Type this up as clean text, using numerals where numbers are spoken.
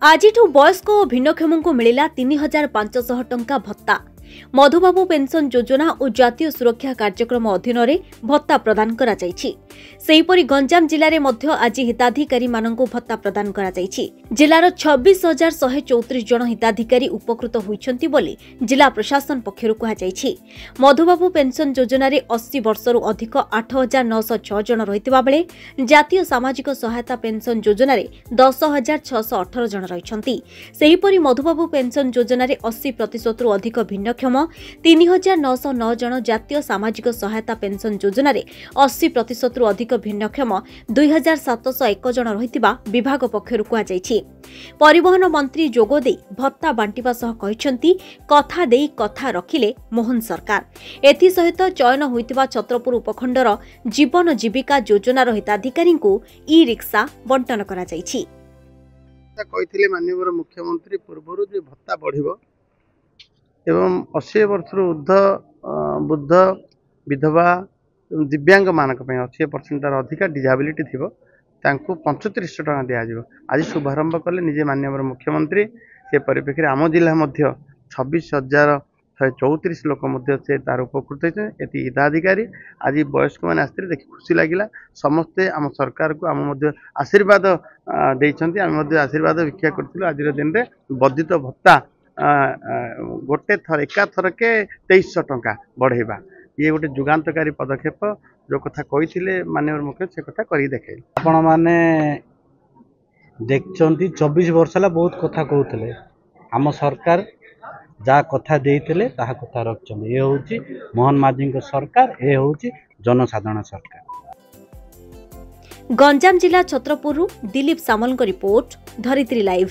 आजिठु वयस्क और भिन्नक्षमଙ୍କୁ मिलिला 3500 टंका भत्ता। मधुबाबू पेंशन योजना और जातीय सुरक्षा कार्यक्रम अधीन भत्ता प्रदान करा जायछि। सेहीपरि गंजाम जिले में आज हिताधिकारी मानकु भत्ता प्रदान करा जायछि। जिलार 26,134 जन हिताधिकारी उपकृत होइछन्ति बोली जिला प्रशासन पक्षरु कहा जायछि। मधुबाबू पेंशन योजना रे 80 वर्षरु अधिक 8,906 जन रहितबा बेले जातीय सामाजिक सहायता पेंशन योजना रे 10,618 जन रहिछन्ति। सेहीपरि मधुबाबू पेंशन योजना रे 80% रु अधिक भिन्नक्षम 3,909 जन जातीय सामाजिक सहायता पेंशन योजना रे 80% रु अधिक भिन्नक्षम 2,701 जन रहितबा विभाग पक्षरु कहा जायछि। परिवहन मंत्री जोगोदे भत्ता बांटिबा सह कहिसंती कथा देई कथा रखिले मोहन सरकार। एथि सहित चयन होइतिबा छत्रपुर उपखंडर जीवन जीविका योजनार हिताधिकारी को ई रिक्शा बंटन करा जायछि। कहिथिले माननीय मुख्यमंत्री पूर्वरु जे भत्ता बढ़िबो एवं 80 वर्ष ऊर्ध्व बुद्ध विधवा दिव्यांग मानक 80% अधिका डिजाबिलिटी थी 3500 टका दिज्व। आज शुभारंभ कले निजे माननीय मुख्यमंत्री से परिप्रेक्षी आम जिला 26,134 लोक से तार उपकृत होती हिताधिकारी आज वयस्क मैंने आसते देखी खुशी लगे। समस्ते आम सरकार को आम आशीर्वाद देते आशीर्वाद भिक्षा करूँ। आज दिन में वर्धित भत्ता गोटे थर एका थर के 2300 टंका बढ़ेबा ये गोटे जुगान्तकारी पदक्षेप जो कथा कही माननीय मुख्य से कथा कर देखे। आपण माने देखछंती 24 वर्ष ला बहुत कथा कहउतले आम सरकार जा कथा देइतले ताहा कथा रखछन। ए होची मोहन माझी को सरकार, ए होची जनसाधारण सरकार। गंजाम जिला छत्रपुर दिलीप सामल को रिपोर्ट, धरित्री लाइव।